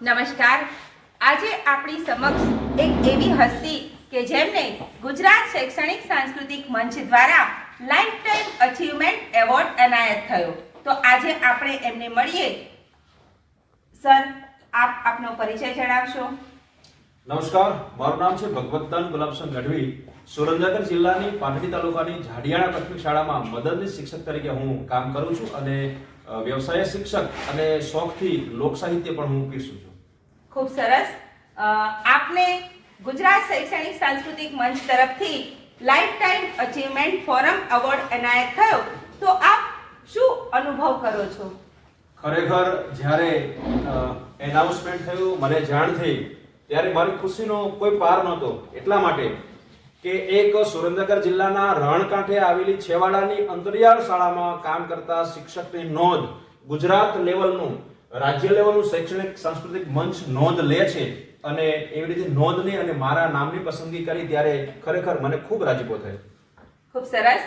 નમસ્કાર. આજે આપણી સમક્ષ એક એવી હસ્તી કે જેમને ગુજરાત શૈક્ષણિક સાંસ્કૃતિક મંચ દ્વારા લાઈફ ટાઈમ અચીવમેન્ટ એવોર્ડ એનાયત થયો. તો આજે આપણે એમને મળીએ. સર, આપ આપનો પરિચય જણાવશો? નમસ્કાર, મારું નામ છે ભગવતદાન ગુલાબસિંહ ગઢવી. સુરેન્દ્રનગર જિલ્લાની પાટડી તાલુકાની ઝાડિયાણા પ્રાથમિક શાળામાં મદદનીશ શિક્ષક તરીકે હું કામ કરું છું અને વ્યવસાય શિક્ષક અને શોખથી લોક સાહિત્ય પણ હું પીરસું છું. ખૂબ સરસ. આપને ગુજરાત શૈક્ષણિક સાંસ્કૃતિક મંચ તરફથી life time achievement forum award એનાયત થયો. તો આપ શું અનુભવ કરો છો? ખરેખર જ્યારે એનાઉન્સમેન્ટ થયું, મને જાણ થઈ, ત્યારે મારી ખુશીનો કોઈ પાર નહોતો. એટલા માટે કે એક સુરેન્દ્રનગર જિલ્લાના રણકાંઠે આવેલી છેવાડાની અંતરિયાળ શાળામાં કામ કરતા શિક્ષકની નોંધ ગુજરાત લેવલનું, રાજ્ય લેવલનું શૈક્ષણિક સાંસ્કૃતિક મંચ નોંધ લે છે અને એવી રીતે નોંધની અને મારા નામની પસંદગી કરી ત્યારે ખરેખર મને ખૂબ રાજીપો થયો. ખૂબ સરસ.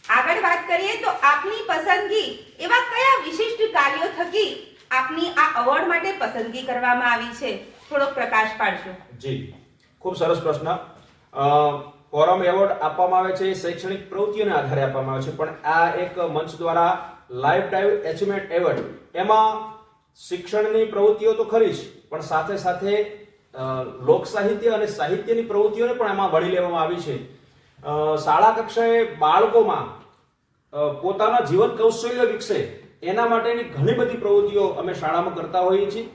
આગળ વાત કરીએ તો આપની પસંદગી એવા કયા વિશિષ્ટ કાર્યો થકી આપની આ એવોર્ડ માટે પસંદગી કરવામાં આવી છે? થોડો પ્રકાશ પાડશો? જી, ખૂબ સરસ પ્રશ્ન. ફોરમ એવોર્ડ આપવામાં આવે છે શૈક્ષણિક પ્રવૃત્તિઓને આધારે આપવામાં આવે છે, પણ આ એક મંચ દ્વારા લાઈફ ટાઈમ અચીવમેન્ટ એવોર્ડ, એમાં શિક્ષણની પ્રવૃત્તિઓ તો ખરી જ, પણ સાથે સાથે લોક સાહિત્ય અને સાહિત્યની પ્રવૃત્તિઓને પણ એમાં વળી લેવામાં આવી છે. શાળા કક્ષાએ બાળકોમાં પોતાના જીવન કૌશલ્ય વિકસે એના માટેની ઘણી બધી પ્રવૃત્તિઓ અમે શાળામાં કરતા હોઈએ છીએ.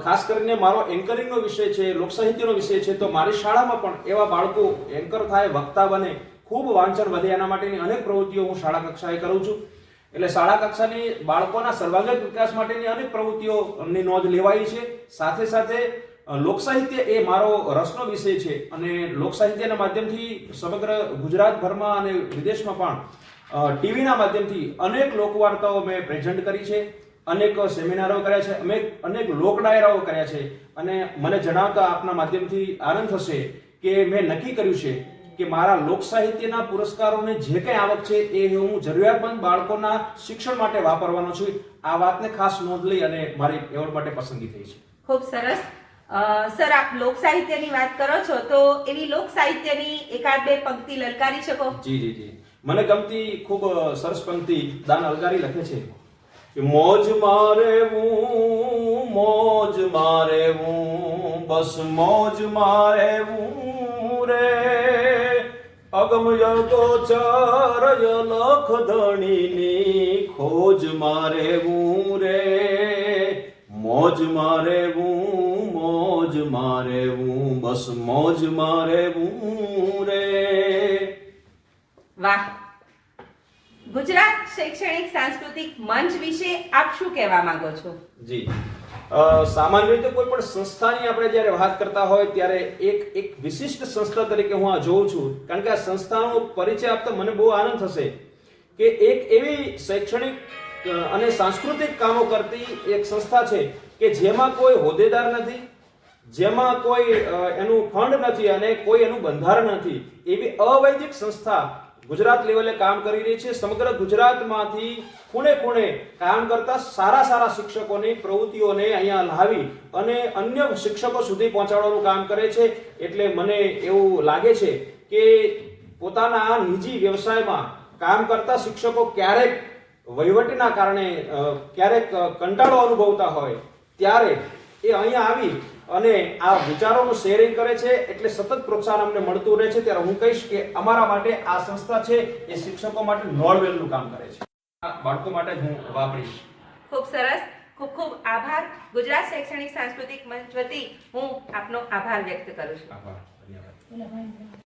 ખાસ કરીને મારો એન્કરિંગનો વિષય છે, લોક સાહિત્યનો વિષય છે, તો મારી શાળામાં પણ એવા બાળકો એન્કર થાય, વક્તા બને, ખૂબ વાંચન વધે, એના માટેની અનેક પ્રવૃત્તિઓ હું શાળા કક્ષાએ કરું છું. એટલે શાળા કક્ષાની બાળકોના સર્વાંગીણ વિકાસ માટેની અનેક પ્રવૃત્તિઓની નોંધ લેવાઈ છે. સાથે સાથે લોક સાહિત્ય એ મારો રસનો વિષય છે અને લોક સાહિત્યના માધ્યમથી સમગ્ર ગુજરાતભરમાં અને વિદેશમાં પણ ટીવીના માધ્યમથી અનેક લોકવાર્તાઓ મેં પ્રેઝન્ટ કરી છે, અનેક સેમિનારો કર્યા છે, અનેક લોક ડાયરાઓ કર્યા છે. અને મને જણાવતા આપના માધ્યમથી આનંદ થશે કે મેં નક્કી કર્યું છે કે મારા લોક સાહિત્યના પુરસ્કારોને જે કંઈ આવક છે એ હું જરૂરિયાતમંદ બાળકોના શિક્ષણ માટે વાપરવાનો છું. આ વાતને ખાસ નોંધ લઈ અને મારી એવોર્ડ માટે પસંદગી થઈ છે. ખૂબ સરસ. સર, આપ લોક સાહિત્યની વાત કરો છો તો એવી લોક સાહિત્યની એકાદ બે પંક્તિ લલકારી શકો? જી જી જી, મને ગમતી ખૂબ સરસ પંક્તિ દાન અલગારી લખે છે કે મોજ મારે હું બસ મોજ મારે હું રે, અગમ યગોચર લખ ધણીની ખોજ મારે હું રે, મોજ મારે હું બસ મોજ મારે હું રે. વાહ. ગુજરાત શૈક્ષણિક સાંસ્કૃતિક મંચ વિશે આપ શું કહેવા માંગો છો? જી, સામાન્ય રીતે કોઈ પણ સંસ્થાની આપણે જ્યારે વાત કરતા હોય ત્યારે એક વિશિષ્ટ સંસ્થા તરીકે હું આ જોઉં છું, કારણ કે આ સંસ્થાનો પરિચય આપતા મને બહુ આનંદ થશે કે એક એવી શૈક્ષણિક અને સાંસ્કૃતિક કામો કરતી એક સંસ્થા છે કે જેમાં કોઈ હોદ્દેદાર નથી, જેમાં કોઈ એનું ફંડ નથી અને કોઈ એનું બંધારણ નથી. એવી અવૈધિક સંસ્થા ગુજરાત લેવલે કામ કરી રહી છે. સમગ્ર ગુજરાતમાંથી ખૂણે ખૂણે કામ કરતા સારા શિક્ષકોની પ્રવૃત્તિઓને અહીંયા લાવી અને અન્ય શિક્ષકો સુધી પહોંચાડવાનું કામ કરે છે. એટલે મને એવું લાગે છે કે પોતાના નિજી વ્યવસાયમાં કામ કરતા શિક્ષકો ક્યારેક વહીવટીના કારણે ક્યારેક કંટાળો અનુભવતા હોય ત્યારે એ અહીંયા આવી અને આ વિચારોનું શેરિંગ કરે છે. એટલે સતત પ્રોત્સાહન અમને મળતું રહે છે. ત્યારે હું કહીશ કે અમારા માટે આ સંસ્થા છે એ શિક્ષકો માટે નોળવેલનું કામ કરે છે. આ બાળકો માટે હું વાપરીશ. ખૂબ સરસ. ખૂબ ખૂબ આભાર. ગુજરાત શૈક્ષણિક સાંસ્કૃતિક મંચ વતી હું આપનો આભાર વ્યક્ત કરું છું. આભાર. ધન્યવાદ.